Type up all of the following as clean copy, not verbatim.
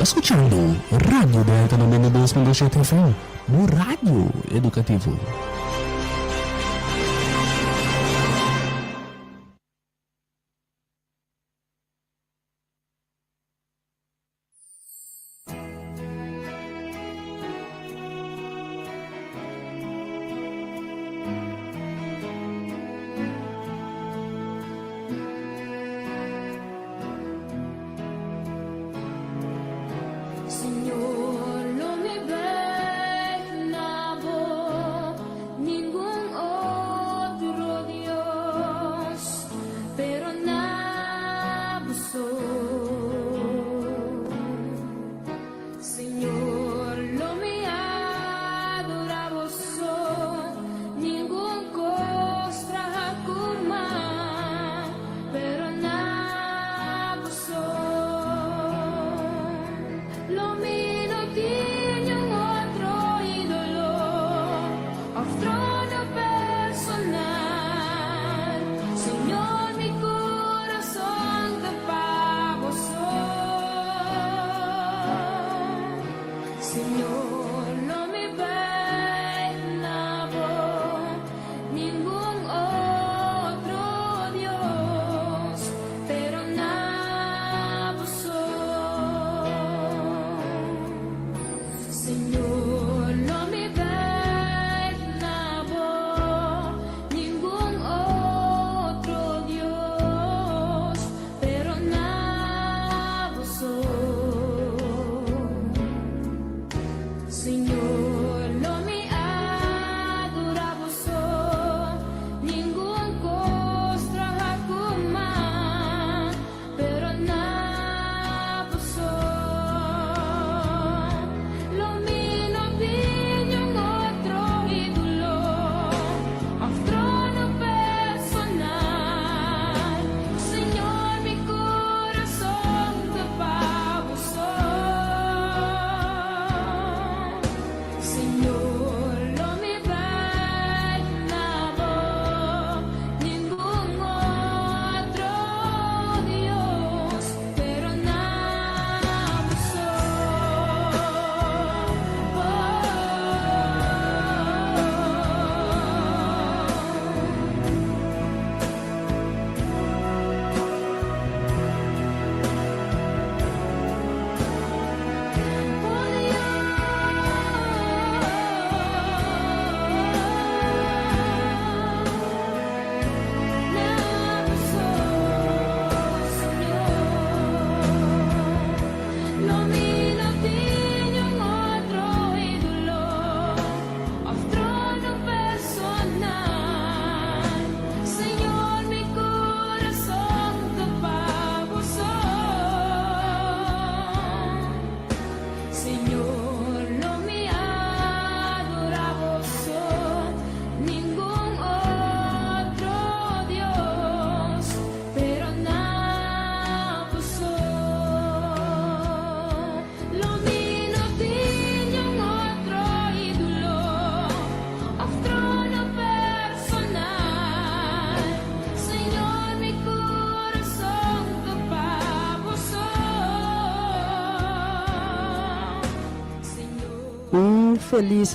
escuchando Radio Delta 92.7 FM, no Radio Educativo.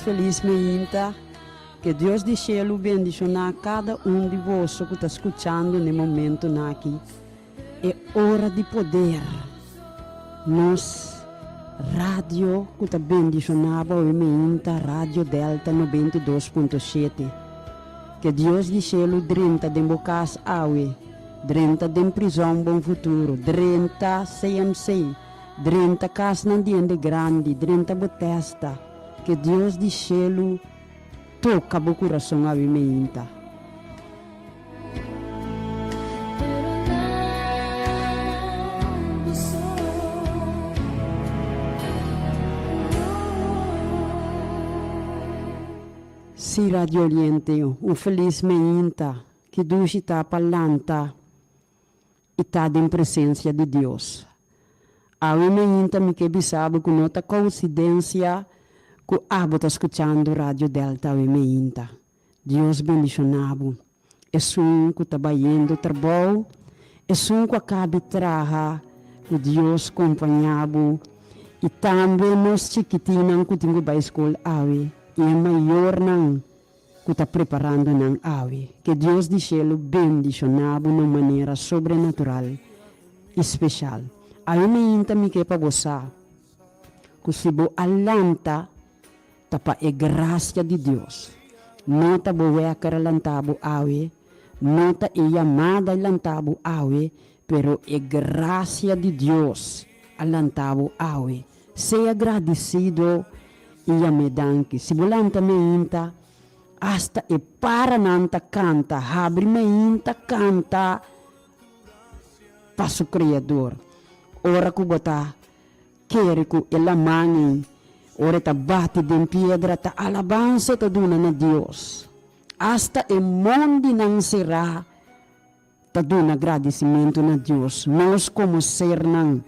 Feliz meinta. Que Deus de cielo bendicionar cada de vós que está escutando no momento aqui. É hora de poder. Nós, rádio, que está bendicionava o meinta, Rádio Delta 92.7. Que Deus de cielo drenta de bocas aue, drenta de prisão bom futuro, drenta CMC, drenta casa nandiende grande, drenta botesta. Que Deus de cielo toca o coração a meinta. Si Radio Oriente, feliz meinta que Deus está falando e está em presença de Deus. A meinta me que sabe que não está coincidência que está escutando Radio Delta a meinta. Deus bendicionado. É um que está indo trabalho, é um que acaba de trabalhar, que Deus acompanhado E também nós chiquitinhos que temos para a escola awe, e é maior não que está preparando não awe. Que Deus de céu bendicionado de uma maneira sobrenatural, especial. Aí me inta me que para você, que se bo alanta, tapa é graça de Deus. Nota boa cara lantabo awe, nota é chamada lantabo awe, pero é graça de Deus alantabo awe. Seja agradecido e me danke. Se volanta me inta, hasta e para nanta canta, abre me inta canta para o Criador. Ora que bota, quer que ela mani, ora ta bate de pedra, ta alabança ta duna na Deus. Hasta e mundo não será, ta duna agradecimento na Deus. Nós como ser não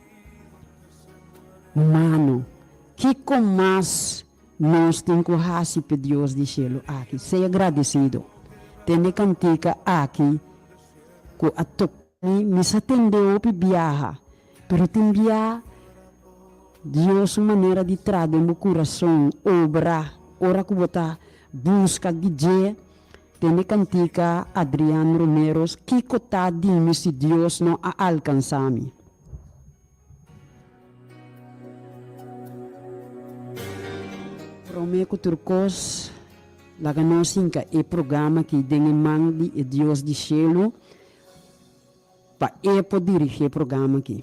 humano, que com mais nós temos que fazer para Deus de céu aqui. Seja agradecido. Tem cantica aqui, que a me atendeu para viajar, pero tem viajar, Deus maneira de trazer meu coração, obra, ora que botar, busca guiar. Tem cantica Adriano Romero, que cota de se Deus não a alcançar-me. Romeo Turcos, laga nosinka e programa que den mandi e Deus de céu para poder dirigir o programa aqui.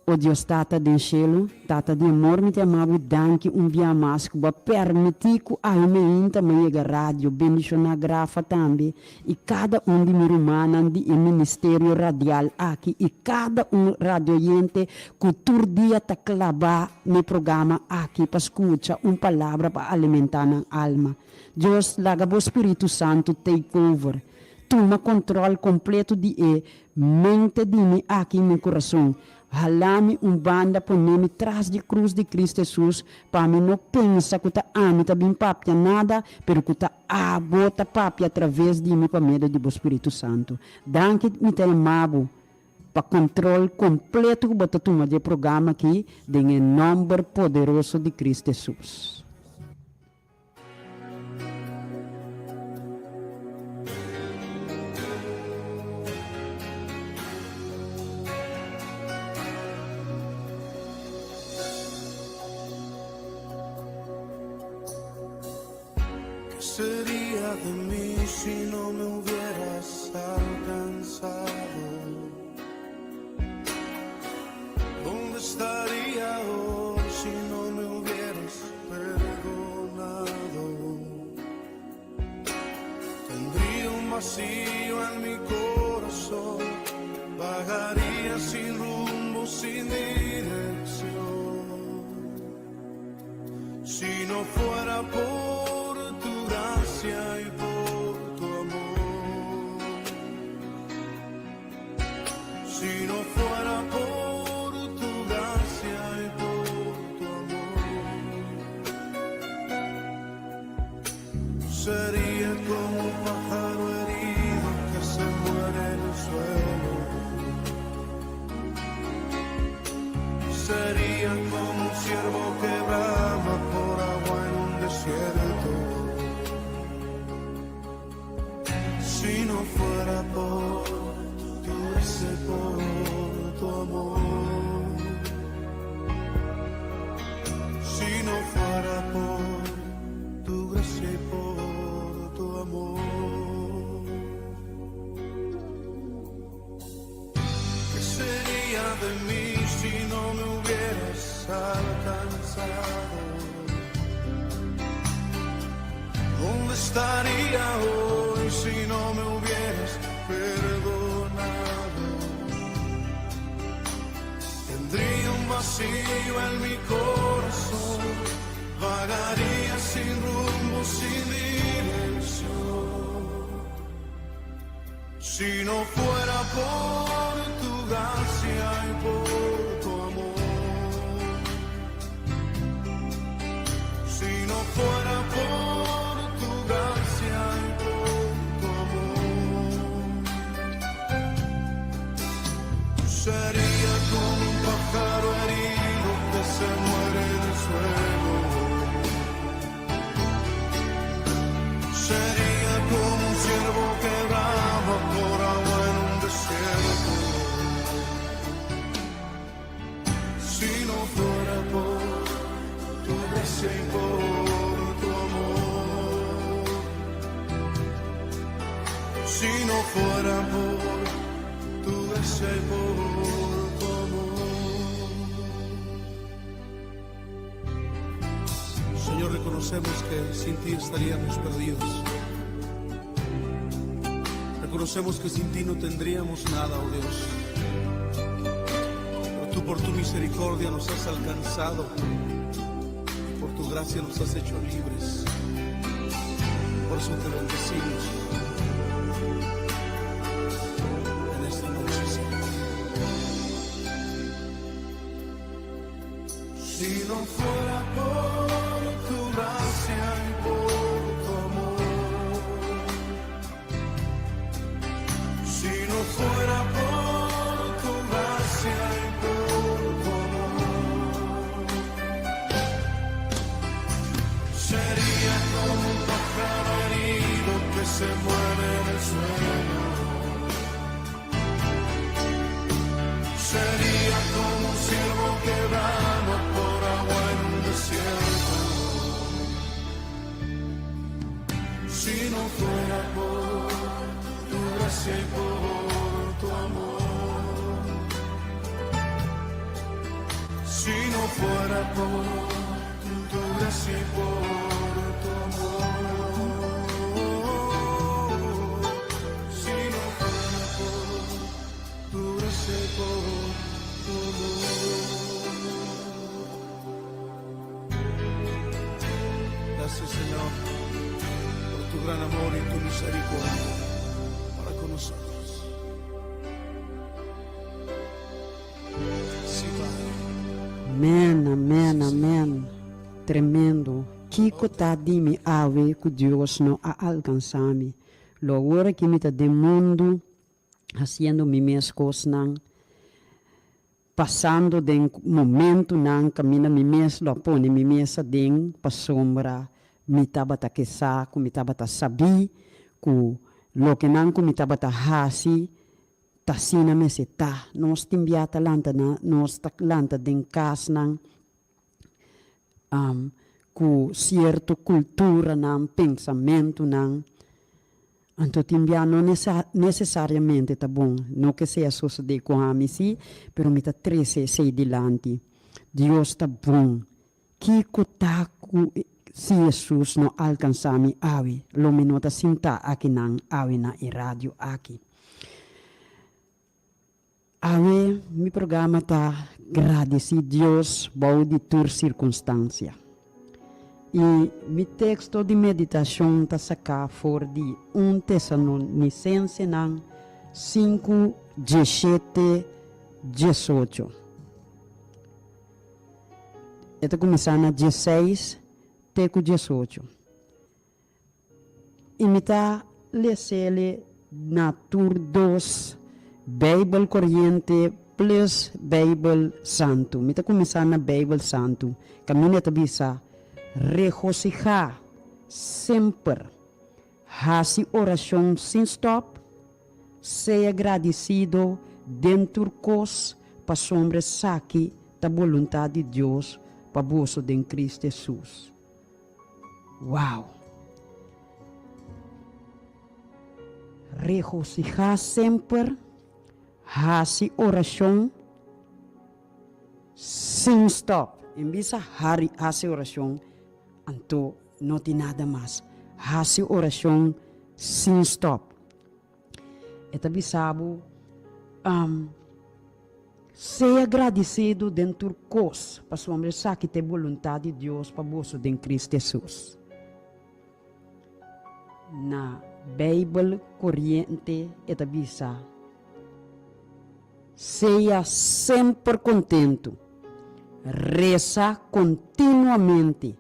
O Deus tata de céu, tata de amor, me te amava, danke dia mais que vai permitir que a me inta me chega rádio, bendicionar grafa também, e cada de mir humana de ministério radial aqui, e cada radioyente que todo dia tá clavar no programa aqui para escutar palavra para alimentar a alma. Deus laga o Espírito Santo take over. Toma controle completo de mente de mim aqui no meu coração. Halami banda ponemi tras de cruz de Cristo Jesus para mim não pensa que tá tá bem papia nada, pero que tá bota papia através de mim para medo do Espírito Santo. Danke me tem amado para controle completo que bota toma de programa aqui em nome poderoso de Cristo Jesus. Sería de mí si no me hubieras alcanzado? ¿Dónde estaría hoy si no me hubieras perdonado? Tendría un vacío en mi corazón, vagaría sin rumbo, sin dirección. Si no fuera por y por tu amor, si no fuera por tu gracia y por tu amor, sería como un pájaro herido que se muere en el suelo, sería como un ciervo que brama por agua en un desierto. Si no fuera por tu gracia, por tu amor, si no fuera por tu gracia y por tu amor, ¿qué sería de mí si no me hubieras alcanzado? ¿Dónde estaría hoy si no me hubieras perdonado? Tendría un vacío en mi corazón, vagaría sin rumbo, sin dirección. Si no fuera por tu gracia y por tu amor, si no fuera por tu gracia y por tu amor, sería como un pájaro herido que se fuera por tu gracia y por tu amor. Señor, reconocemos que sin ti estaríamos perdidos. Reconocemos que sin ti no tendríamos nada, oh Dios. Pero tú por tu misericordia nos has alcanzado y por tu gracia nos has hecho libres. Por eso te bendecimos en esta noche, Señor. Si no fuera por tu gracia y por tu amor, si no fuera por tu gracia y por tu amor, sería como un pájaro herido que se mueve en el suelo. Sería como un ciervo que brama por agua en un desierto. Si no fuera por tu gracia y por tu amor, si no fuera por tu gracia y por tu amor, si no fuera por tu gracia y por tu amor. Gracias, Señor, por tu gran amor y tu misericordia para con nosotros. Sí, Padre. Amém, amém, amém. Tremendo. Kiko tá de me ave que Deus não a alcançar-me. Logo que me tá de mundo, haciendo mi minhas coisas, passando de momento, caminha mi minhas, lo pone mi minhas den, pa sombra, mi taba ta que saco, mi taba ta sabi, ku lo que ku mi taba ta hasi, tasina me se ta, nos timbiata lanta na, nos tak lanta den kas ku certo cultura pensamento anto timbia não necessariamente tá bom, não que seja suceder com a mim sim, pero me tá trece sei dilante. Deus tá bom. Que cotaku se Jesus não alcançar me awe, lo me nota sinta aqui nan awe na rádio aqui. Awe, mi programa tá agradeci Deus bom de tur circunstância. E mi texto de meditação está sacar for de 1 Tessalonicense 5, 17, 18. Está começando a 16, teco 18. E me está lendo na tur 2, Bíblia Corriente plus Bíblia Santo. Me está começando na Bíblia Santo. Caminha está bisa. Regocijar sempre, hace oração sem stop, seja agradecido dentro cos para sombra saque da vontade de Deus para bolso de Cristo Jesus. Uau! Regocijar sempre, hace oração sem stop. Em vez de hacer oração, então, não tem nada mais. Hace oração sem stop. E também sabe, ser agradecido dentro cos, para sua homem que tem vontade de Deus para bolso de Cristo Jesus. Na Bíblia Corriente, e também sabe, seja sempre contento, reza continuamente.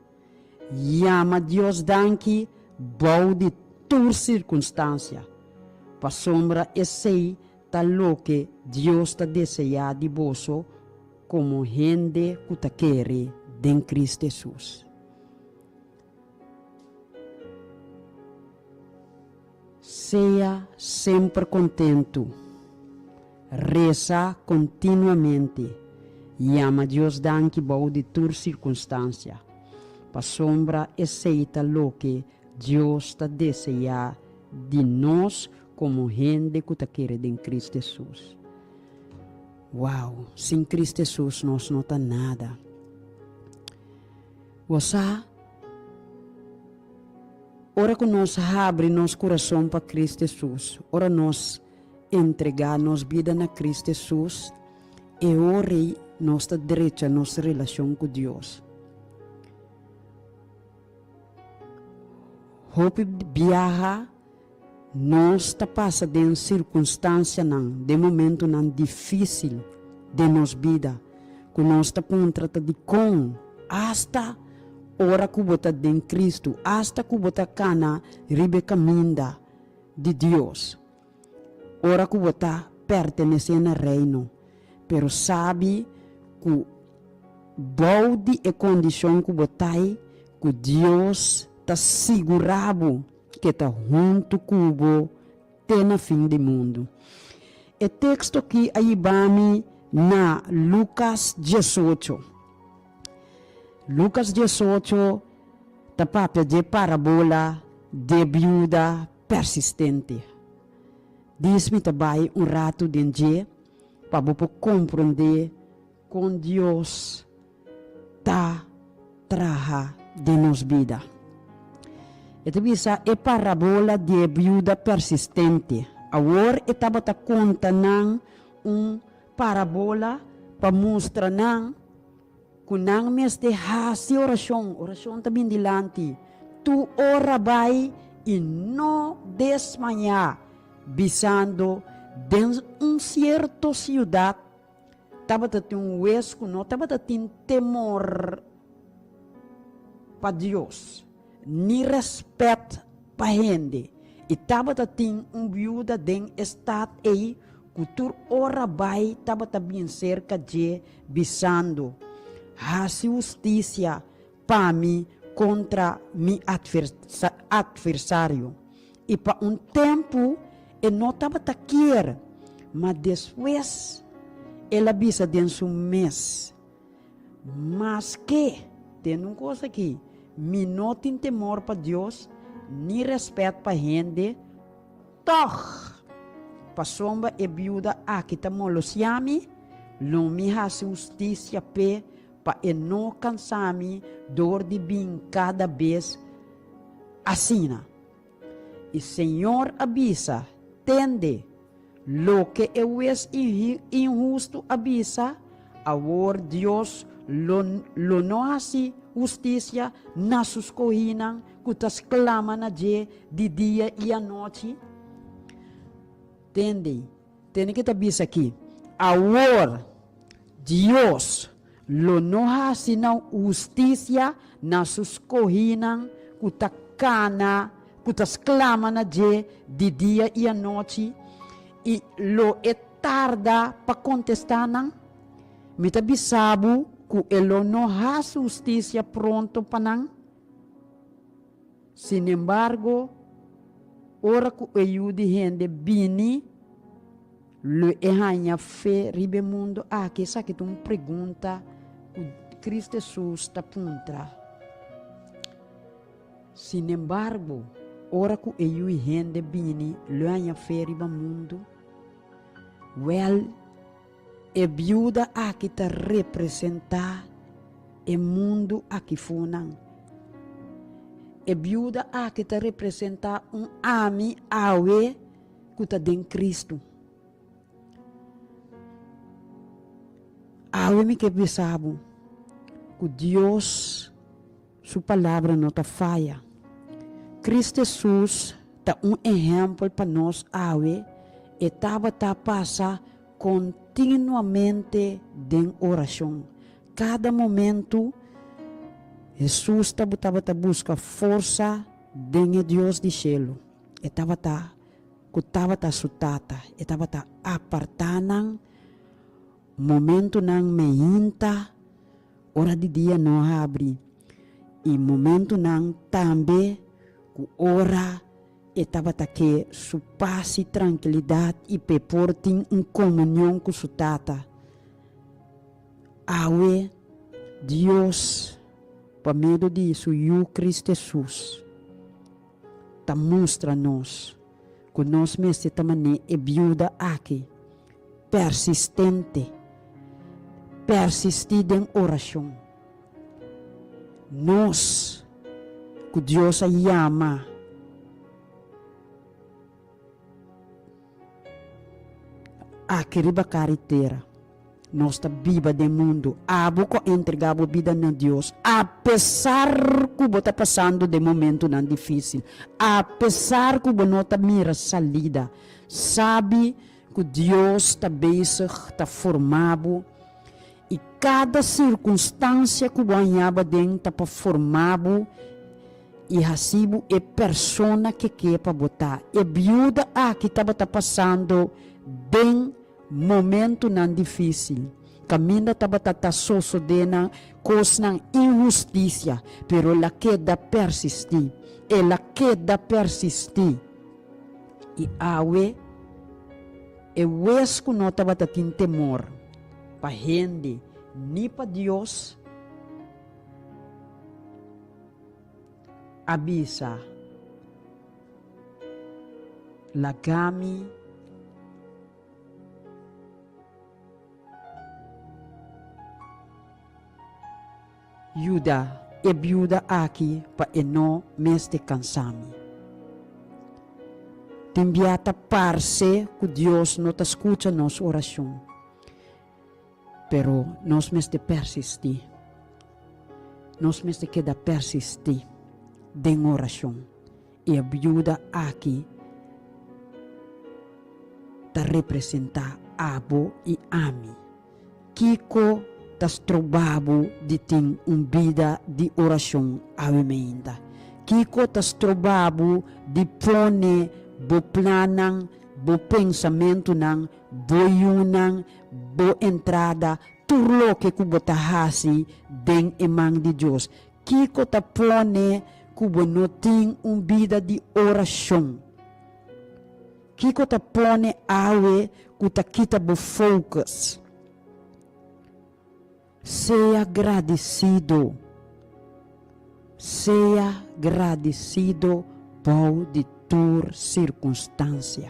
Llama Deus danke, bom de tua circunstância. Para sombra esse tal lo que Deus te deseja de bolso como gente que te quer em Cristo Jesus. Seja sempre contento. Reza continuamente. Llama Deus danke, bom de tua circunstância. Para sombra aceita lo que Deus te deseja de nós como gente que está querendo em Cristo Jesus. Uau, sem Cristo Jesus nós não está nada. Você, ora que nós abre nosso coração para Cristo Jesus, ora nós entregar nossa vida na Cristo Jesus, e ora nossa direita, nossa relação com Deus. Hope viaja, nós está passando de circunstância de momento difícil de nossa vida, que nós está contratando de com, hasta hora que você está em Cristo, hasta que você cana ribe caminho de Deus, hora que você está pertencendo ao reino, pero sabe que balde e condição que você está, que Deus está segurado que está junto com você até no fim do mundo. O texto aqui aí vamos na Lucas 18. Lucas 18 está papel de parábola de viúva persistente. Diz-me também rato de dia para você compreender com Deus está traja de nossa vida. Ito bisa parábola de viúva persistente. Agora estava ta conta ng parábola para mostrar ng kunang mes de hasi orasyon tabi dilanti. Tu ora bay e no desmaya bisando den certo ciudad tava ta tin wes kuno tava ta tin temor pa Dios. Ni respeito para gente. E estava tem viúva den estado aí, cultura ora vai, estava também cerca de bisando. A justiça para mim contra meu adversário. E para tempo, ele não estava quer, mas depois, ele avisa dentro de mês. Mas que, tem uma coisa aqui. Me não tem temor para Deus, nem respeito para a gente, toch, para sombra e viúva aqui estamos los chami, não me ha justiça para não cansar-me, dor de bem cada vez, assim. E Senhor avisa, tende, lo que é injusto avisa, agora Deus lo não assim, justiça na suas cohinas, que tas clama na de dia e a noite. Tende que tabisa aqui. Agora, Deus, lo não assina justiça na suas cohinas, que tas cana, que tas clama na de dia e a noite, e lo é tarda para contestar, não? Me tabisabo, que ele não há justiça pronto para não. Sin embargo, ora que eu de gente bini, le erranha fé ribe mundo, que essa que tu me pergunta, que Cristo Jesus está puntra. Sin embargo, ora que eu de gente bini, le erranha fé ribe mundo, e viúva aqui está representar o mundo aqui funan. E viúva aqui está representar ami awe que está em Cristo. Awe me que pensava que Deus, sua palavra não está falha. Cristo Jesus está exemplo para nós awe e estava a passar continuamente em oração. Cada momento, Jesus estava a buscar força em Deus do céu. Estava a sutata, estava a apartar momento não meinta, hora de dia não abre. E momento não também, hora estava que su paz e tranquilidade e peportem em comunhão com sua tata. Awe, Deus, por meio disso, e o Cristo Jesus, mostra-nos Conosco este também é viúva aqui, persistente, persistir em oração. Nós, que Deus a chama, aqui riba carretera, nós está viva do mundo, abo que entregar a vida a Deus, apesar que você está passando de momento não difícil, apesar que você não está mira salida, sabe que Deus está está formado, e cada circunstância que banhava dentro para formado, e recibo é persona que quer para botar, é viúva que estava passando bem momento não difícil. Caminho estava sucedendo coisas não injustiça, pero ela queda persistir, ela queda persistir. E awe é o que não estava tendo temor para gente, nem para Deus. Abisa lagami Yuda e viúva aqui para não mês de cansami. Te enviata parce que Deus não te escuta nossa oração, pero nós mês de persistir, nós mês de queda persistir em oração. E a viúva aqui te representa abo e ami. Kiko tas trobabo de ter vida de oração ainda. Kiko tas trobabo de pone bo planang, bo pensamento nang, bo yunang, bo entrada, turlo que kubo tahasi den emang de Deus. Kiko ta pone kubo no tem vida de oração. Kiko ta pone awe kuta kita bo focus. Seja agradecido por de tua circunstância.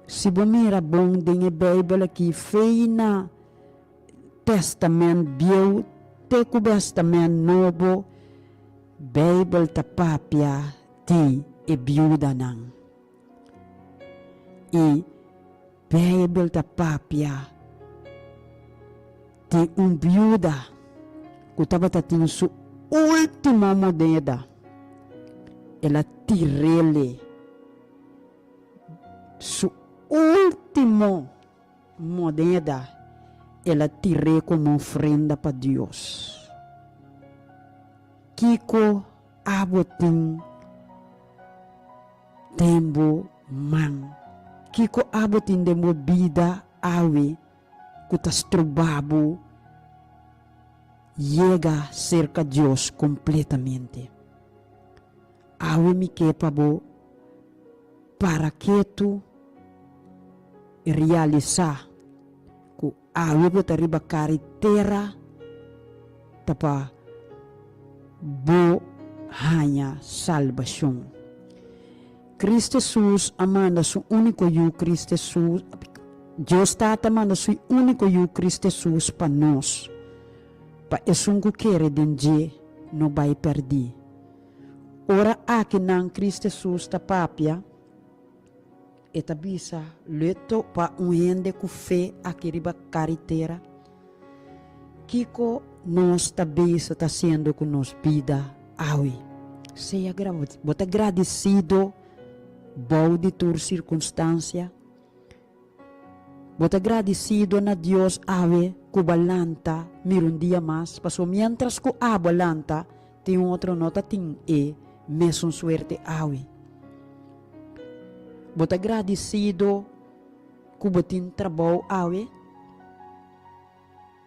Se você mira bom em a Bíblia aqui, feina Testamento Velho, Teco Testamento Novo, Bíblia ta papia ti e viúva nang. E Bíblia ta papia de viúva que estava tendo sua última moeda. Ela tirele sua última moeda. Ela tirou como ofrenda para Deus. Kiko abotin tempo man. Kiko abotin de vida awe kutas trobabo llega cerca de Deus completamente. Awe mi capabo para que tu realizar que awe bota riba carretera tapa bo hanya salvação. Cristo Jesus amanda su único yu Cristo Jesus. Deus está amanda su único yu Cristo Jesus para nós. Para isso que quer denje não vai perder. Ora aqui não Cristo Jesus ta papia. Eta bisa leto pa gente com fé aqui riba carretera. Kiko nós ta bisa ta sendo com nos vida aui. Seja agradecido bom de tua circunstância. Bota agradecido na Deus ave kubalanta mir dia mais. Paso mientras ko abalanta tem outro nota tem mesmo suerte ave. Bota agradecido kubotin trabalho ave.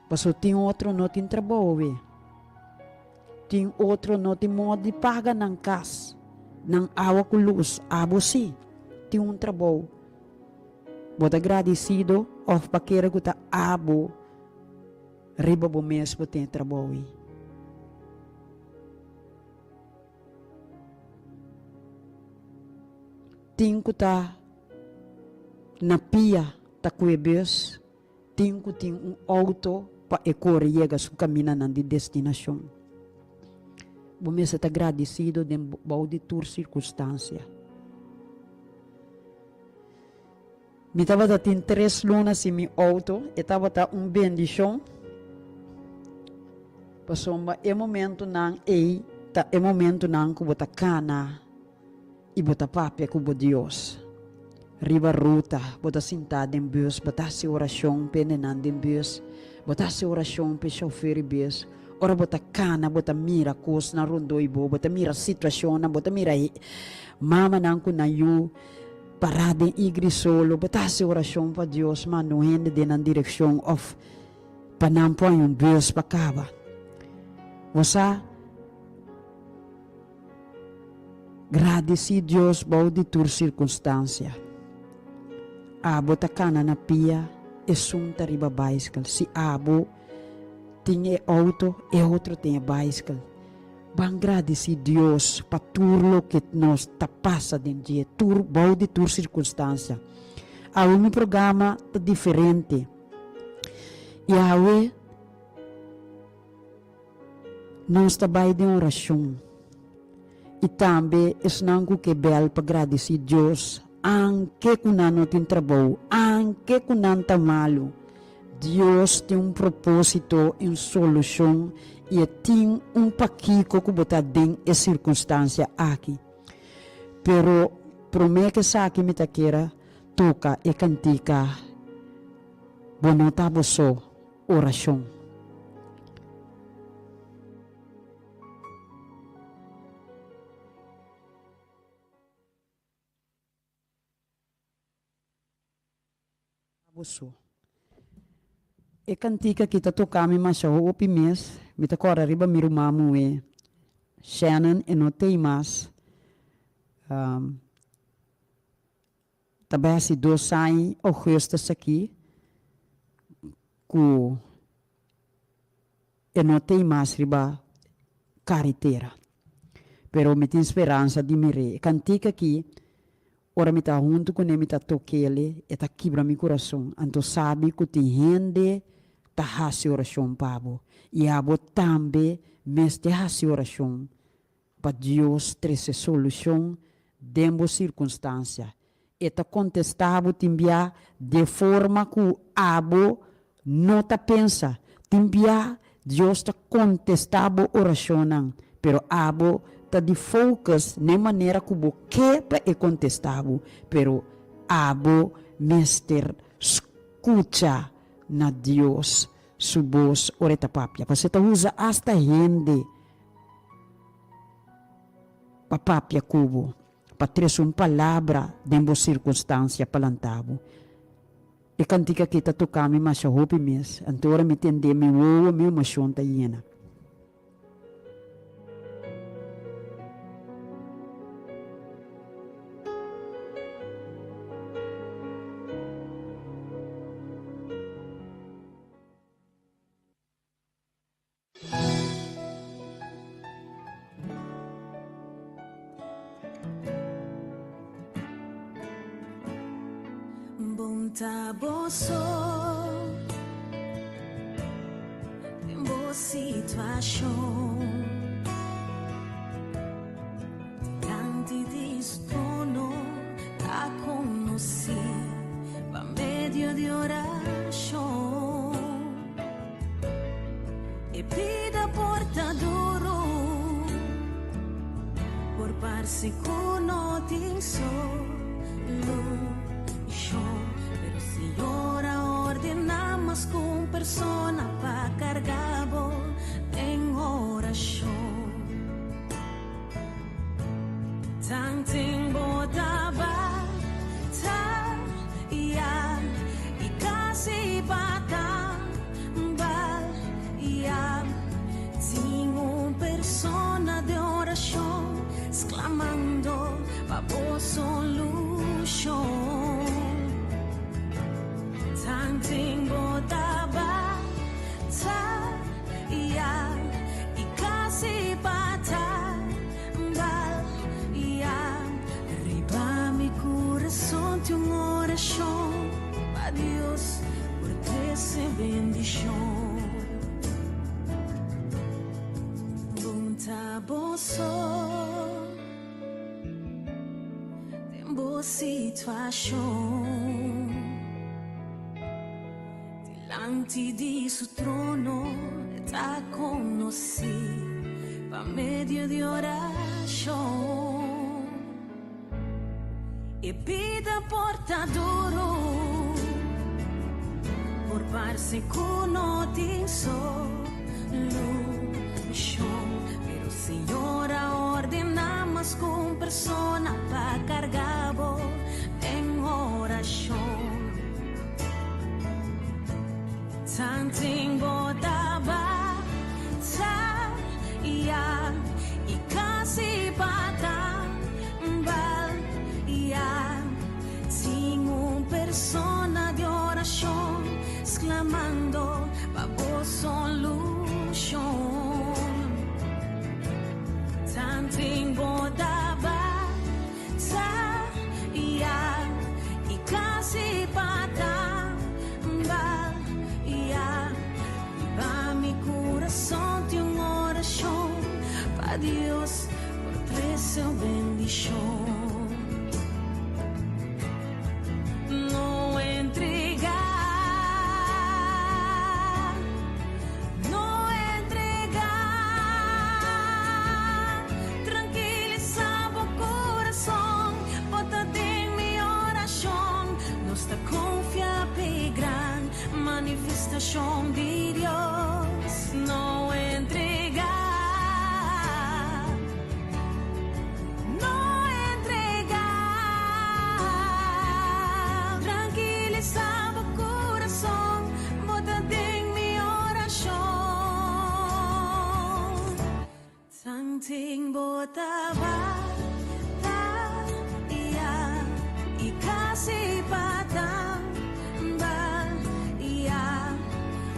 Paso tem outro nota tem trabalho ave. Tem outro nota modo de paga ng kas. Nang awa ko luz, abo si, tem trabalho. Bota agradecido, of paquera ko ta abo, riba bo mesmo tem trabalho. Tinko ta na pia ta kuebes, tinko ting auto pa ekor yega su camina nan di destinação. Você está agradecido de de tua circunstância. Me estava dando 3 lunas em meu auto, e estava dando bendição. Passou momento não é momento não que bota cana e bota papel com Deus. Riba ruta, bota sentado em bus, bota se oração penenando em bus, bota se oração pe chofer e bus. Ora bota cana, bota mira coisa na rondoibo, bota mira situação, bota mira mama nanku na you parada em igreja solo, bota se oração para Deus, mas não rende na direção of panampo yung bus pa kaba. Você agradece Deus por de tua circunstância. Bota cana na pia, e sunta riba bicycle. Se abo tinha auto e outro tinha bicycle. Bang agradecer Deus para tudo que nos tá passa dentro de tur de tua circunstância. O programa tá diferente. E nós trabalhamos em oração. E também é que bel para agradecer Deus. Anche que não tem trabalho, anche que não está malo. Deus tem propósito em solução e tem paquico que botar dentro da circunstância aqui. Pero promete que aqui me taquera toca e cantica. Bonota só oração. E cantica kita tocame mas o pimes, me ta cora riba miru mamu Shannon e no tem mais. Também se 2 anos augustus aqui, ku e no tem mais riba carretera. Pero me tem esperança de me cantica aqui. Ora me tá junto com ele, me tá toquele, e tá quebra meu coração. Então sabe que tem gente tá hasi oração pabo. E abo também mestre hasi oração para Deus trazer solução dentro circunstância. E tá contestado timbia de forma que abo não tá pensa. Timbia Deus tá contestado oração não, pero abo tá de focus de maneira que o que é contestável, pero abo mestre escuta na Deus su voz oreta papia. Você tá usa hasta gente pa papia cubo, pa trazer palavra dentro circunstância palantavo. E cantica kita tocame mas hope mes, antora me tende me wo me machonta yena. Taboso em boa situação, diante de trono a conhecer por meio de oração e pida portador por parsi conotinso pero si ora ordenamos con persona pa cargabo en oración tan timbo daba ta ya y casi bata bal ya tengo persona de oración exclamando pa vos solución Tanting bodaba ta ya y casi bata bal ya riba mi sou tem boa situação diante de seu trono está conosco pa medio de oração e vida portador por parse cuno din solution pero Señora ordenamos con persona pa cargabo en oración Tanting botaba ta ya y casi pata bal ya sin un persona de oración exclamando pa vos solution Tanting botaba ta ya y casi pata bal ya va mi corazón de una oración pa Dios por tres bendición no entregar tranquilizar o corazón bota en mi oración nuestra confianza y gran manifestación de Dios no entregar tranquilizar o corazón bota en mi oración Tanting botaba y casi pata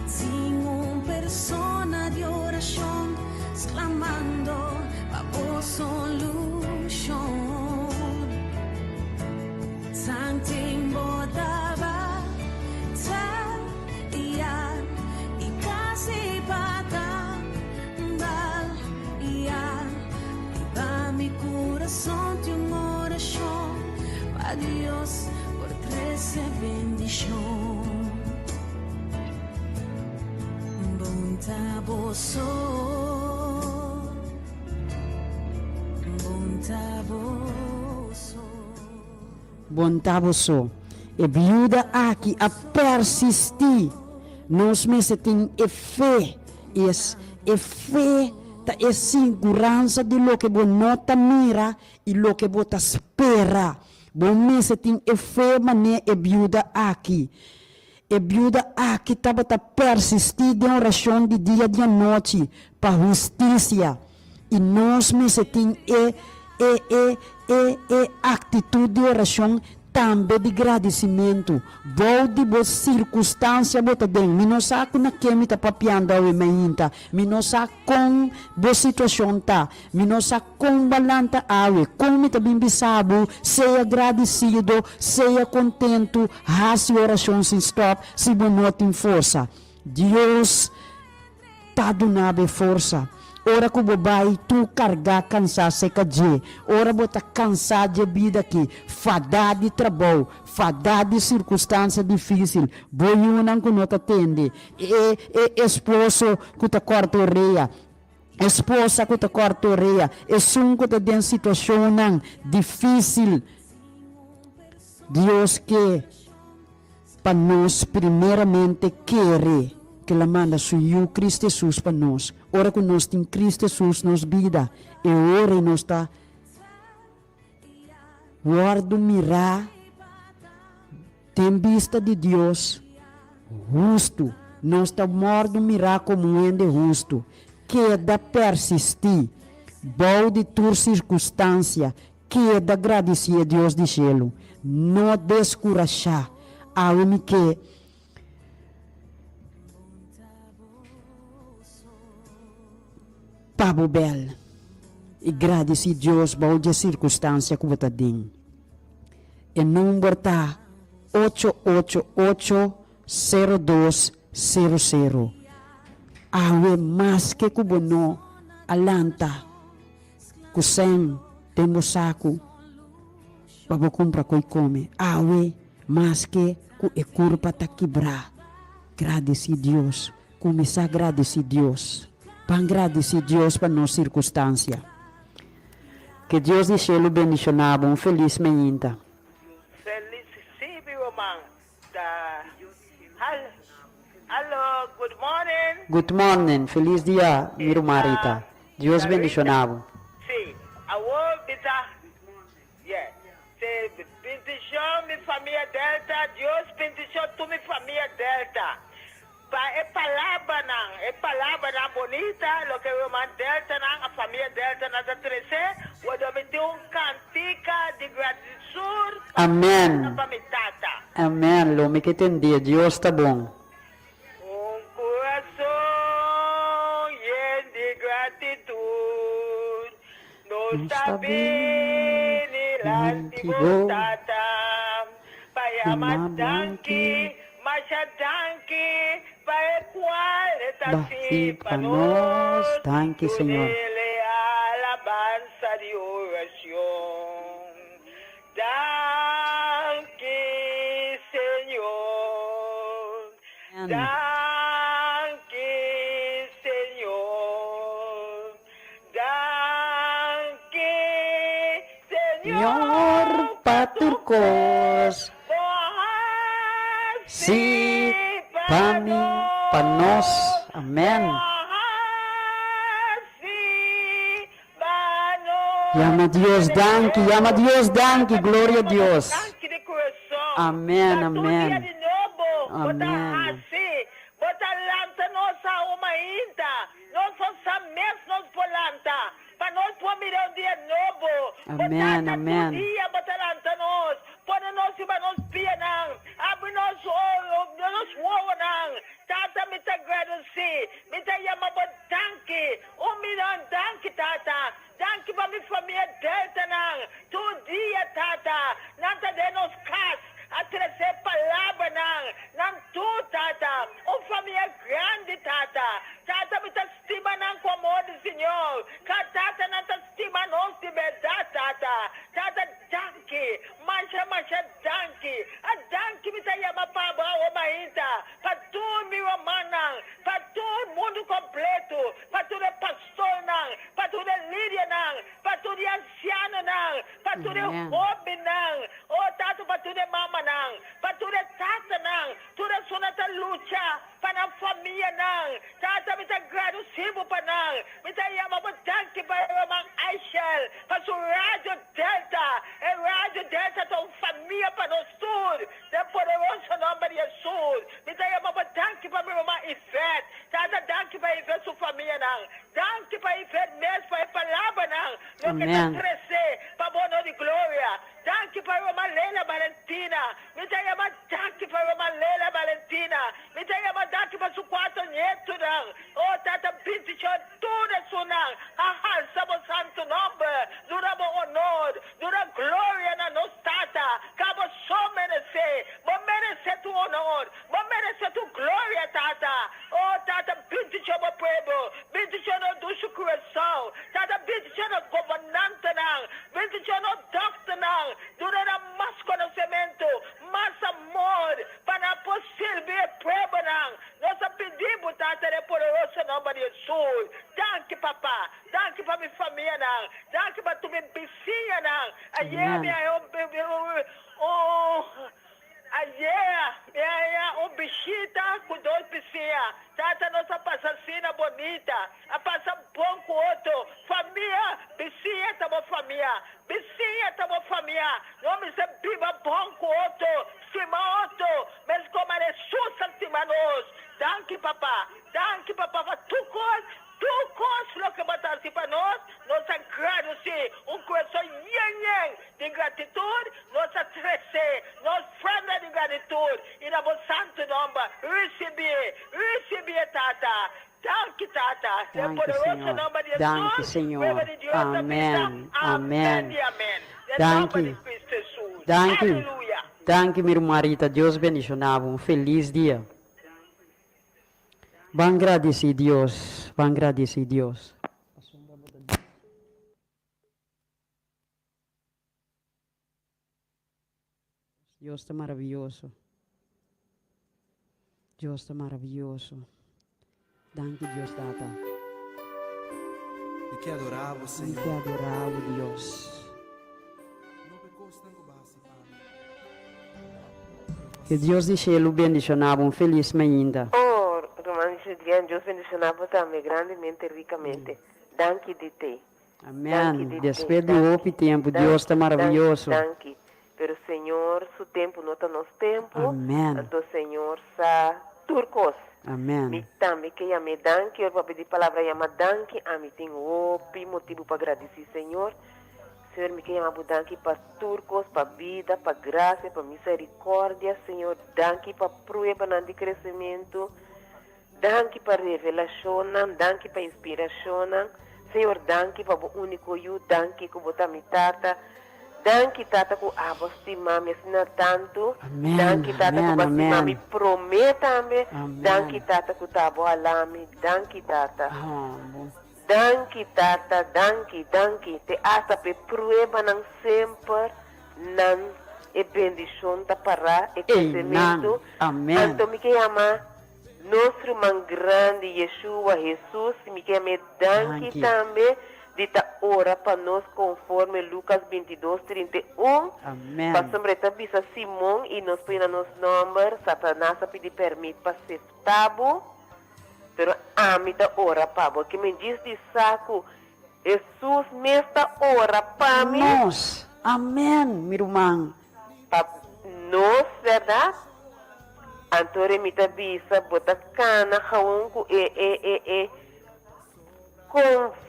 sin un persona de oración exclamando a voz solución Tanting botaba y casi pata va mi corazón de una oración pa Dios por 13 bendición Bontaboso Bontaboso e viúda aqui a persistir nós mesmos tem fé e fé ta é segurança de lo que você nota mira e lo que você espera bom mesmo tem fé mané e viúda aqui estava a persistir de oração de dia e de noite para justiça e nós mesmos tem atitude de oração também de agradecimento. Vou de boa circunstância bota den. Minosa com na que me tá papiando a mainta. Minosa com boa situação tá. Minosa com balanta awe. Com me tá bimbisabo. Seja agradecido. Seja contento. Hace oração sem stop. Se você não tem força. Deus tá dando força. Ora que o vai tu carregar cansar seca de. Ora bota cansar de vida aqui. Fadar de trabalho. Fadar de circunstância difícil. Boiunan que não te atende. Esposo que te corta orelha. Esposa que te corta orelha. Sun que te den situação difícil. Deus que para nós primeiramente querer que ela manda suyo Cristo Jesus para nós. Ora que nós tem Cristo Jesus nos vida. E ora nós está guardo mirar tem vista de Deus justo. Nós está mordo mirar como ende justo. Queda persistir. Bom de tua circunstância. Queda agradecer a Deus de cielo. Não descurachar. Algo que Pabo Bel, e agradeci a Deus por a circunstância que você tem. E número está 888-0200. Awe mais que kubono alanta Kusem, tembo saco. Para comprar coi come. Awe, mas que ku e curva tá quebrar. Agradeci Deus. Começar a agradecer Deus. Para agradecer Deus para nossa circunstância. Que Deus de céu bendicionava. Feliz menina. Felicíssimo, man. Hello, good morning. Good morning. Feliz dia, miro Marita. Deus bendicionava. Sim, alô, Bita. Yeah. Se bendição minha família Delta, Deus bendição tu minha família Delta. É palavra não bonita, lo que eu mando Delta não, a família Delta não da 13, onde me deu cantica de gratidão. Amém. Para minha tata. Amém. Lo me que entendi. Deus está bom. Coração lleno de gratidão, não está bem lástima tata, para amar danke, mas a danke para qual está sim para nós, danke Senhor. Ele alabança de oração, danke Senhor, danke Senhor, danke Senhor, paturcos, sim, para mim, para nós. Amém. Llama Deus, danke, llama Deus, danke, glória a Deus. Amém, amém. Amém. Bota lanta nossa uma ainda, nossa mês nos polanta, para nós por mirar um dia novo. Amém, amém. Dia bota lanta nós, põe nós e nós pia não, abre nós olhos, nós voa não. Tata me te agradecer, me te llama por danke, milhão danke tata, danke para minha família Delta não, todo dia tata, nada de nos cas. A trazer palavra não tu tata, família grande tata, tata me tá estima não com amor do Senhor, tata não tá estima nós de verdade tata, tata danke, mancha danke, a danke me tá chama para o mainta, para tu meu irmão, para todo mundo completo, para todo pastor não, para todo líder não, para todo anciano não, para todo homem não, tata para todo mama não, para toda tata não, toda sonata luta para a família não, tata me tá agradecido para não, me tá chamando danke para o irmão Aishel, para o Rádio Delta, Rádio Delta tem família para nós todos, é poderoso nome de Jesus, me tá chamando danke para o irmão Ivete, tata danke para Ivete sua família não, danke para Ivete mesmo para a palavra não, não que tá crescer, para o nome de glória, danke para o irmão Leila Valentina, me tá chamando danke para o irmão Leila Valentina, me tá chamando danke para o quarto neto não, tata bendição toda sua não, alçamos santo nome, duramos honor, duramos glória na nossa tata, cabo só merecer, vou merecer tu honor, vou merecer tu glória tata, tata bendição o povo, bendição do seu coração, tata bendição o governante não, bendição o doctor não, durante mais conhecimento, mais amor, para possível povo não, nós pedimos tata de poderoso nome de Jesus, danke papá, danke para minha família não, danke para tu minha vizinha não, ayer minha bichita com dois vizinhas, tata nossa passacina bonita, a passa bom com outro, família, vizinha tá uma família, vizinha tá uma família, não me se biba bom com outro, cima outro, mas como é Jesus acima nós, danke papá para tu coisa, lo que botaste para nós agradecemos, coração de gratidão, nós crescer, nós franda de gratidão, e na vossa santo nome, receber, tata, danke, tata, danke, Senhor, danke, Senhor, amém, amém, danke, meu marido, Deus bendicionava, feliz dia. Vamos agradecer Deus. Deus está maravilhoso. Deus está maravilhoso. Danke, Deus, Tata. E que adorava, Tem Senhor. que adorar o Deus. Que Deus de cielo bendicionava um feliz ainda. Oh, Romano Julián, Dios bendicionava também grandemente, ricamente. Danke de te. Amém. Depois de outro tempo, Deus está maravilhoso. Danke. Pero Senhor, su tempo não está nosso tempo. Amém. Então, Senhor, sa turcos. Amém. Me também que ame danke, eu vou pedir palavra llama danke, a mim tenho outro motivo para agradecer, Senhor. Senhor, me quer amar danke para turcos, para vida, para graça, para misericórdia, Senhor, danke para prueba de crescimento, danke para revelação, danke para inspiração, Senhor, danke para o único eu, danke que botar me tata, danke tata que abo estima me ensina tanto, Amém, danke tata amém, que estima amém. me prometa me, Amém. danke tata que tabo alame, danke tata. Ah, bom. Danke, tata, danke. Te hasta pe prueba ng sempre nan e bendición ta para e crescimento. Amém. Anto mi ama nosso man grande Yeshua Jesus, mi me danke Danke. também de ta ora para nós conforme Lucas 22:31. Amém. Passamos reta bisa Simão e nós põe na nosso número, Satanás a pedir permite para ser tabo. Pero a mim da ora, Pablo, que me diz de saco, Jesus me está ora para mim, Nós. Amém, meu irmão. para nós, verdade? Antônio me está bisa, bota cana, jaunco,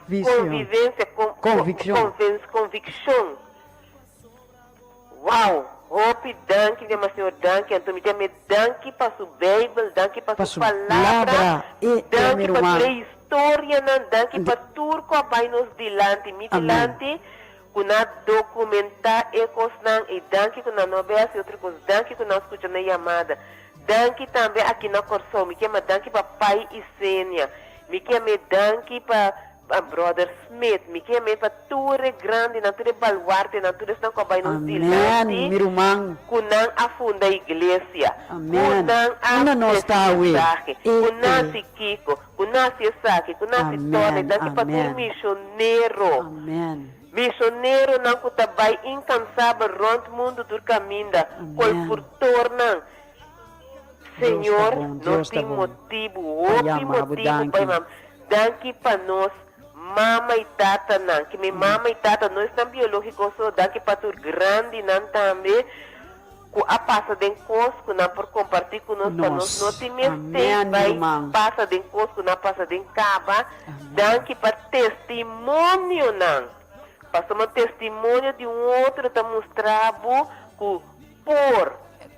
Visão. convivência, Convicção. convicção. Uau! Hope, danke, meu Senhor, danke. Antônio, me danke para sua Bíblia, danke para Para sua sua palavra, palavra, danke meu para irmão. sua história, danke para turco, vai nos dilante, me Amém. dilante, kuna documentar ecos e danke kuna não vê as outras coisas, danke kuna escuta na chamada, danke também aqui na Corsão, me quer danke para pai e Sênia, me quer danke para Brother Smith, me quer para Ture Grande, na Ture Baluarte, na Ture estão com vai nos Amém, dilante, meu irmão. kunang afunda iglesia, Amém. kunang Una nós tá, ué. kunang si Kiko, kunang si Saki, kunang si Amém, Tony, daqui para amém. ser missioneiro. Amém. Missioneiro não kutabay incansável rond mundo do caminho, Amém. qual por tornam. Senhor, tá bom, nós Deus tá temos bom. motivo, Pai outro amado, motivo, danke. Pai mam. Danke para nós, mama e tata não, que me mama e tata nós não biológicos, só danke para tu grande não também, que a passa de cosco não por compartilhar conosco, para nós não te Amém, vai irmão. passa de cosco não passa de caba, danke para testemunho não, passamos testemunho de outro tá mostrado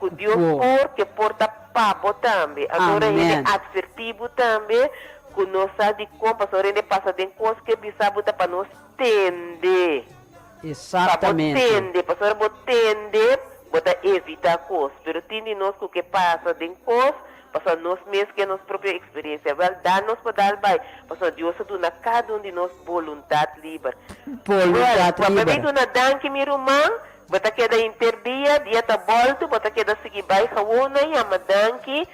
que Deus por que porta pabo também, agora ele é Amém. assertivo também, que nós sabe como pastor ele passa de coisas que bisabo tá para nós tender. Exatamente. Para tender, pastor vou tender, bota evitar coisas, pero tende nós o que passa de coisas, pastor nós mesmos que é nossa própria experiência, vai dar nós para dar vai, pastor Deus dá cada um de nós vontade livre. Voluntade Well, livre. na danke meu irmão, bota queda interdia, dia tá volta, bota queda seguir vai, hauna e amadanke,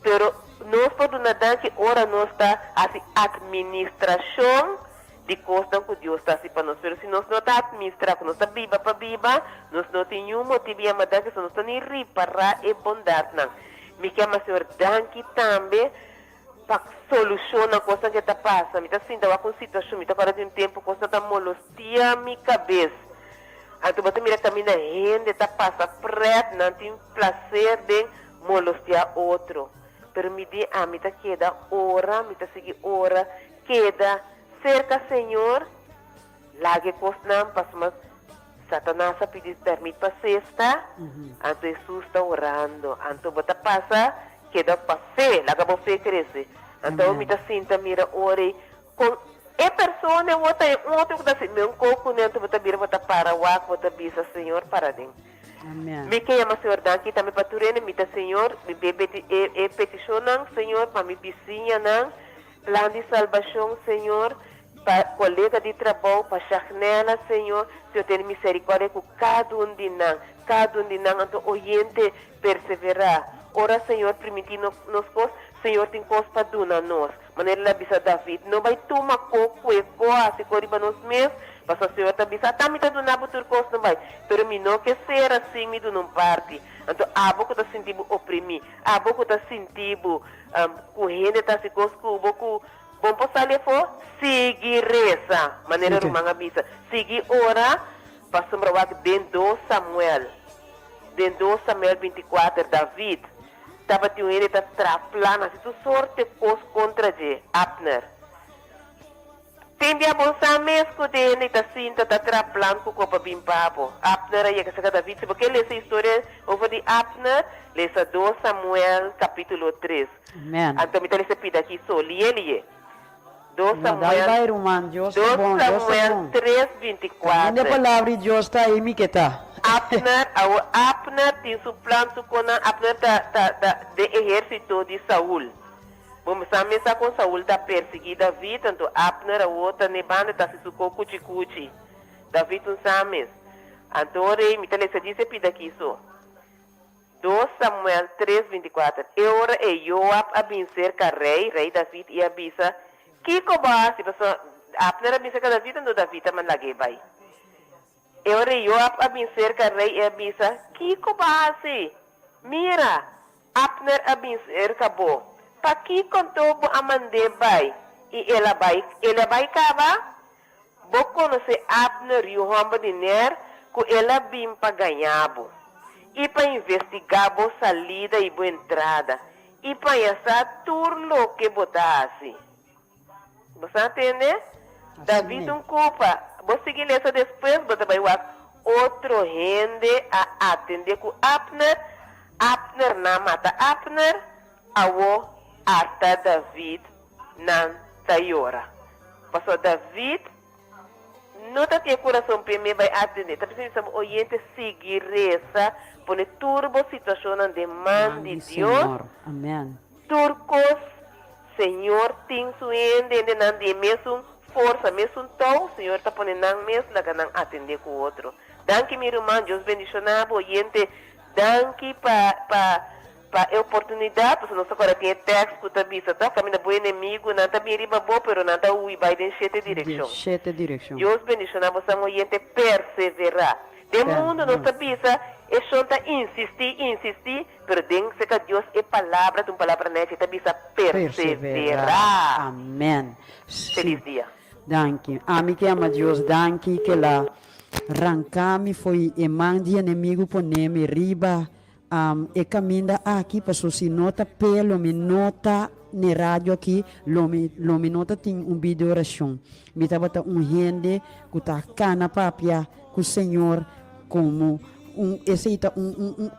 pero nós podemos nadar que ora nós está assim administração de coisas que Deus está assim para nós. Mas se nós não está administrando, nós está biba para biba, nós não tem nenhum motivo de nadar que nós está nem reparar e bondade não. Me chama Senhor danke também para solucionar a coisa que está passando. Me está sentindo com situação, me está fora de um tempo, coisa está molestia minha cabeça. Então você mira também na gente está passando preto, não tem prazer de molestar outro. Pero me di a mí te queda hora, me te sigue hora, queda cerca, Senhor, lá que costam, pasamos, Satanás a pedir permito para sexta, então Jesus está orando, então você passa, queda para fé, lá que a fé cresce, então me te sinta, mira, ore, com a pessoa, outro que está assim, meu coco, então você vira, você para o ar, você bisa, Senhor, para dentro. Amém. Me que ama Senhor daqui também para tu me tá Senhor me bebe peticionam Senhor para me vizinha não plano de salvação Senhor para colega de trabalho para Charnela Senhor se eu tenho misericórdia com cada um de nós cada um de nós, oyente, perseverar. Ora, Senhor, permitindo nos cos, Senhor, tem cos para donar nós. Maneira lá bisa David, não vai tomar coco e coa, se coriba nos meus, mas o Senhor está bisa, tá me tá donar para cos não vai. Pero me não que ser assim, me do não parte. Então, a boca está sentindo oprimir, a boca está sentindo correndo, está se cos com boco. Bom, passar ali for, seguir reza, maneira romana bisa. Seguir ora, para sombrar dentro Samuel. Dentro Samuel 24, David. Estava tendo ele tá traplana, se tu sorte cos contra de Abner. Tem dia bom mesmo de ele tá cinta tá traplando com copa bim papo. Abner aí que saca David, porque essa história over de Abner, lesa 2 Samuel capítulo 3. Amen. Então me talvez pida aqui só li. 2 Vai, Samuel irmão, Deus 2 é bom, Deus é Samuel bom. 3:24. Onde a palavra de Deus está aí, me que tá. Abner tem seu plano com Abner de exército de Saul. Vamos começar com Saul da perseguida David, então Abner a outra nebanda está se sucou cuchi. David não sabe. Então rei, me talvez diz pida aqui só. 2 Samuel 3:24. E ora é Joab a vencer com rei David e avisa que cobarde, pessoal. Abner a vencer com David, então David também lá vai. E ora Joab a vencer com rei e avisa que cobarde. Mira, Abner a vencer acabou. Para que contou a mandar vai e ela vai acabar. Vou conhecer Abner e o homem de ner que ela vim para ganhar. E para investigar a salida e boa entrada. E para essa turno que botasse. Você entende? David não culpa. Vou seguir essa depois, você vai outro rende a atender com Abner. Abner não mata Abner. Awo ata David não taiora. Passou David não está tendo coração para mim vai atender. Está precisando oriente seguir essa por turbo situação de mão de Deus. Amém. Turcos, Senhor, tem sua ende não de mesmo força, mesmo tom, Senhor está pondo não mesmo lá não atender com o outro. Danke meu irmão, Deus bendicionado, oriente, danke para a oportunidade, porque nós agora tem texto que está vista, tá? Caminha bom inimigo, não está bem riba bom, pero não está ui, vai em sete direção. Deus bendicionar você, oriente, perseverar. De mundo, nós está vista, e chanta insistir, pero tem que Deus é palavra, tua palavra nessa, está vista, perseverar. Amém. Feliz dia. Danke. Ami que ama Deus, danke que lá arrancame foi e mande inimigo poneme riba. E caminha aqui passou se nota pelo me nota na rádio aqui lo me nota tem vídeo oração me tava gente que tá cana papia com o Senhor como essa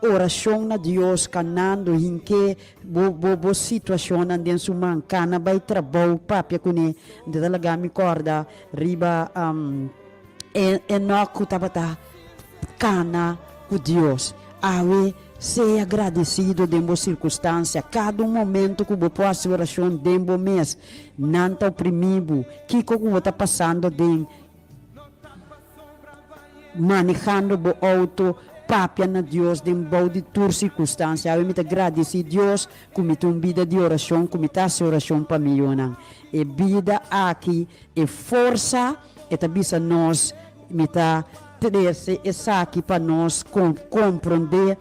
oração na Deus canando em que bo situação andando suma cana vai trabalho papia com ne de talaga me corda riba não que tava cana com Deus awe ser agradecido de uma circunstância, cada momento que você pode fazer oração de mês, não está oprimido, que você está passando de manejando o auto, papia na Deus, de uma de tua circunstância, eu me agradeço a Deus, como tem vida de oração, como está a oração para mim, e vida aqui, e força, e também nós, me está trazer essa aqui para nós compreender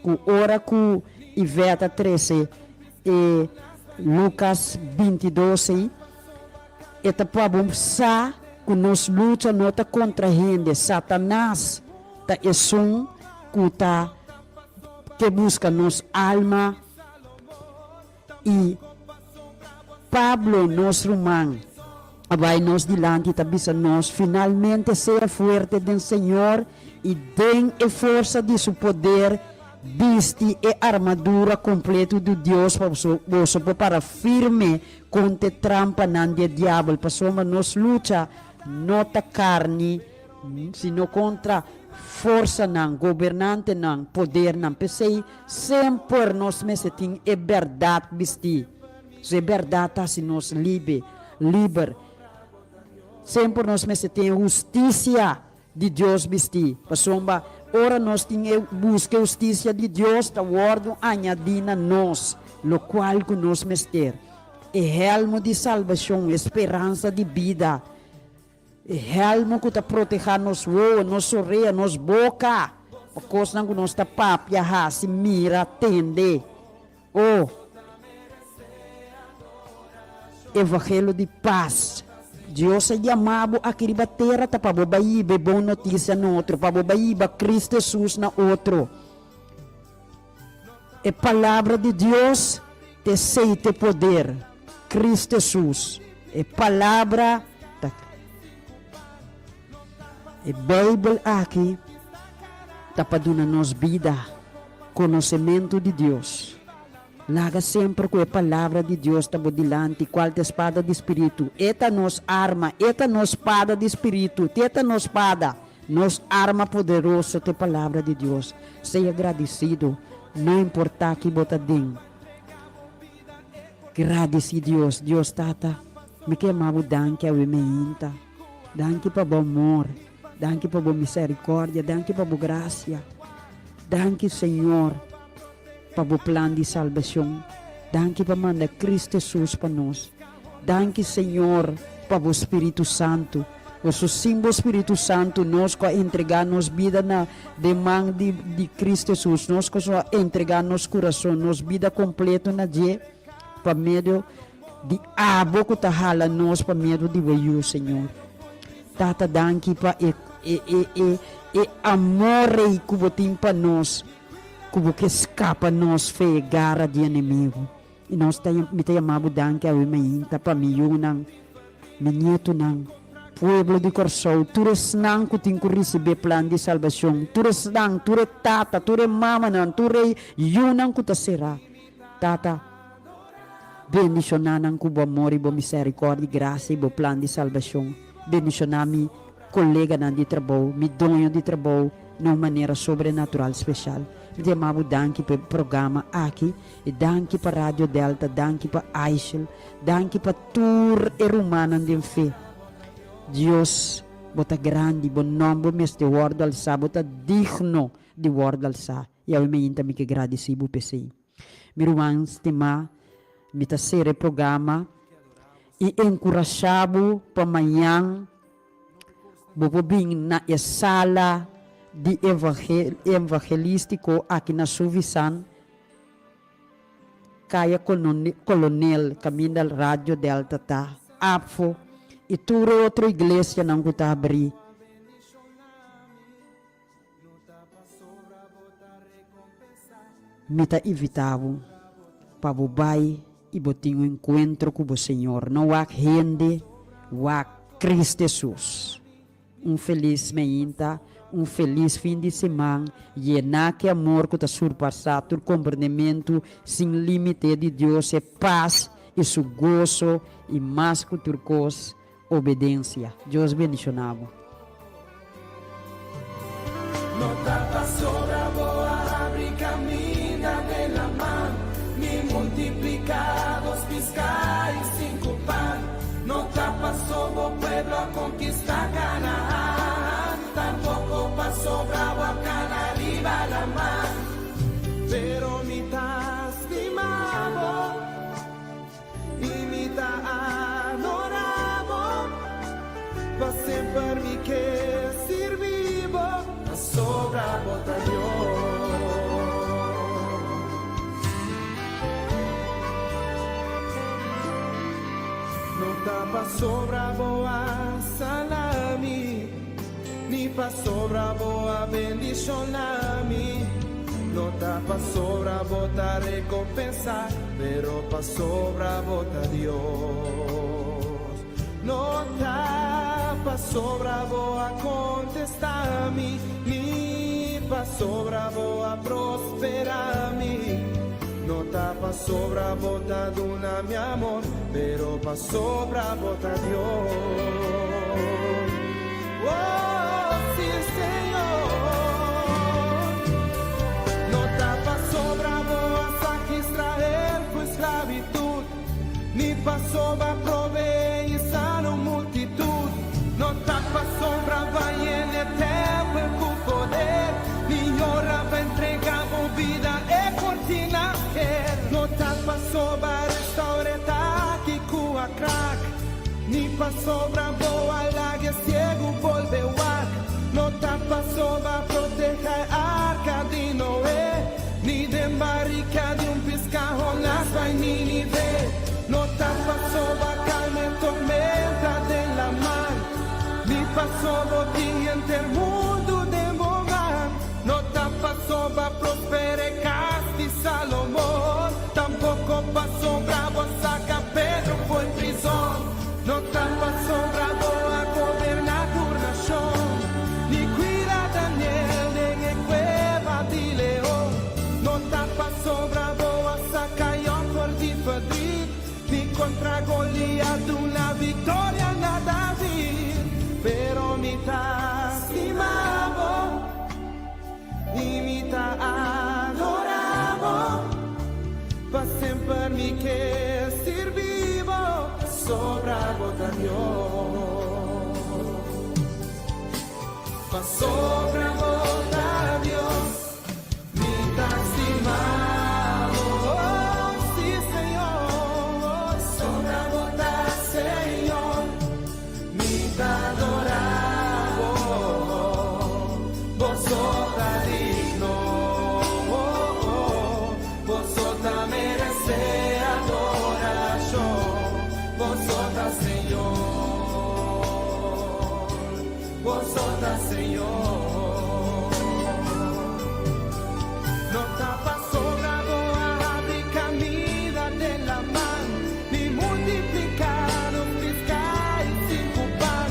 que ora que Iveta 13 e Lucas 22 e tapamos sa que nos luta nota contra gente Satanás ta esum que busca nos alma e Pablo nos romano vai nos dilante tabisa nos finalmente ser forte do Senhor e den a força de seu poder viste e armadura completa de Deus para firme contra trampa não de diabo passou nos luta nota carne sino contra força não governante não poder não pensei sempre nos mesetim é verdade viste se verdade se nos liber sempre nos mesetim justiça de Deus viste passou Ora nós temos busca a justiça de Deus, tá word añadida nós, lo qual que nós mester. E helmo de salvação, esperança de vida. E helmo que tá proteger nos voa, nos orelha, nos boca. Porque não nós tá papia, se mira, atende. Oh, evangelho de paz. Deus é chamado a que terra para bobaíba boa notícia no outro, para bobaíba Cristo Jesus na outro. A palavra de Deus te aceita poder. Cristo Jesus. A palavra, a Bíblia aqui, está para dar-nos vida, conhecimento de Deus. Laga sempre com a palavra de Deus está dilante, qual é a espada de espírito. Eta nos arma, eta nos espada de espírito, eta nos espada, nos arma poderosa da palavra de Deus. Seja agradecido, não importa que bota dentro. Agradecido Deus, Deus tata, me queimava danke a meinta, danke para o amor, danke para a misericórdia, danke para a graça, danke Senhor. Para o plano de salvação. Danke para mandar Cristo Jesus para nós. Danke, Senhor, para o Espírito Santo. O seu símbolo Espírito Santo, nós que entregar-nos vida na demanda de Cristo Jesus. Nós que entregar-nos coração, nos vida completa na dia, para meio de abo que está hala nós, para meio de veio, Senhor. Tata, danke para e amor que você tem para nós. Como que escapa nós fé garra de inimigo. E nós me chamamos danke a meinta para mim nang menito nang pueblo de Corsol. Tu res nang que tem que receber plano de salvação. Tu res nang, tu res tata, tu res mama nang, tu res yunang que ta será. Tata, bendicionar com o amor e a misericórdia, graça e o plano de salvação. Bendicionar mi colega nang de trabalho, mi dono de trabalho, de uma maneira sobrenatural especial. Chamamos danke para o programa aqui, e danke para a Rádio Delta, danke para Aichel, danke para tour e romana de fé. Deus, bota grande, bom nome, mas de word alça, bota digno de word alça. E eu me inta me que agradecido por isso. Meu irmão, tema, me tá ser programa e encorajado para amanhã, vou vir na sala de evangelístico aqui na Suvisan, Kaya Coronel, caminho da Rádio Delta, tá? Apfo, e toda outra igreja não está abrir. Me está evitado para o bai e botar um encontro com o Senhor. Não há gente, há Cristo Jesus. Feliz meinta. Feliz fim de semana, llenar que amor que está surpassado, o compreendimento sem limite de Deus, é paz e seu gozo e mais que outra coisa, obediência. Deus bendicionado. No tapa sobra boa, abre camina de la man, ni multiplicados piscais 5 pan. No tapa sobra pueblo a conquistar Canaán. Tampoco pasó bravo a Canariba la mar, pero mi ta estimado y mi ta adorado, va siempre mi que sirvivo, pasó bravo a Dios. No tapa sobra boa salami, ni pasó bravo a bendición a mí. No tapa sobra bota recompensa, pero pasó bravo a Dios. No tapa sobra a contestar a mí, ni pasó bravo a prosperar a mí. No tapa sobra bota duna mi amor, pero pasó bravo a Dios. Oh, sí, Señor. No tapa sobra hasta que Israel fue esclavitud, ni pasó va proveer y sano multitud. No tapa sombra va en el teu con poder, ni passou bravo a lague ciego volveu ar, não tá passou va proteger arca de Noé, ni de barrica de piscarro nas vai Nínive, não tá passou va calme tormenta de la mar, ni passou botín entre el mundo de Moab, não tá passou va prospere casti Salomón, tampoco passou bravo saca Pedro foi prisão. No tapa bravo a gobernar tu nación, ni cuida Daniel en cueva de león. No tapa bravo a sacar por David, ni contra Goliat una victoria na David. Pero mi ta estimado y mi ta adorado, pa sempre mi que servivo. Sobra bota Dios, pa sobra bota Dios, mi estimado, oh, sí Señor, sobra bota Señor, mi adorado, vos sos digno, vos sos merece adoración. Vosotras, Señor, vosotras, Señor. No tapa sobrado a abrir camina de la mano, ni multiplicar los fiscales sin culpar.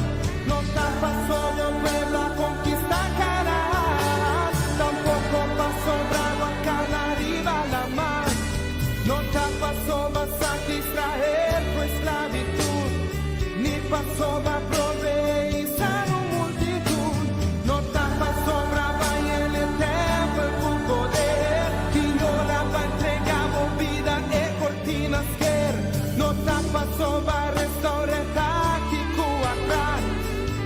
No tapa solo pueblo a conquistar Canaán, tampoco pasó bravo a calar arriba la mar. No tapa solo a Israel por esclavitud, ni pasó va a proveer una multitud. No tapa sobraba en el templo con poder, y no la va a entregar vida en cortinas que no tapa soba restaurar aquí cuatro,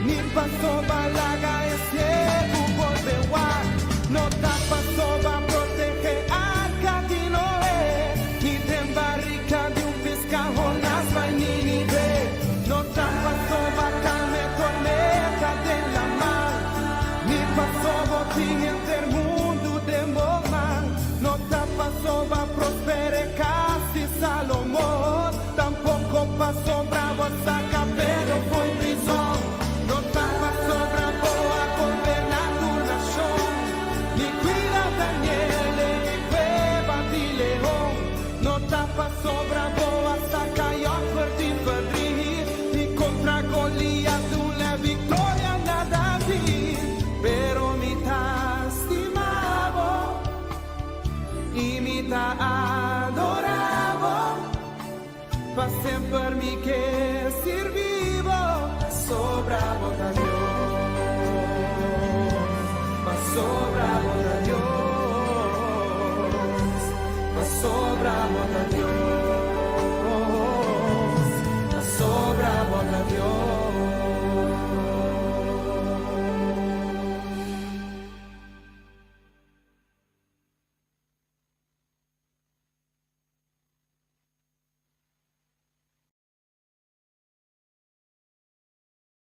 ni pasó va la ciego volver, no tapa soba proteger arca de Noé, ni de barrica de un pescado nas vai Nínive, no tapa soba calme tormenta de la mar, ni pasó botín entre el mundo de Moab, no tapa soba prospere casi Salomón, tampoco pasó bravo a saca pero fue prisón, no tapa bravo a gobernar tu nación, ni cuida Daniel en cueva de león, no tapa bravo a saca yo perdí, ni contra Goliat una victoria na David, pero mi ta estimado y mi ta adorado, pa sempre mi que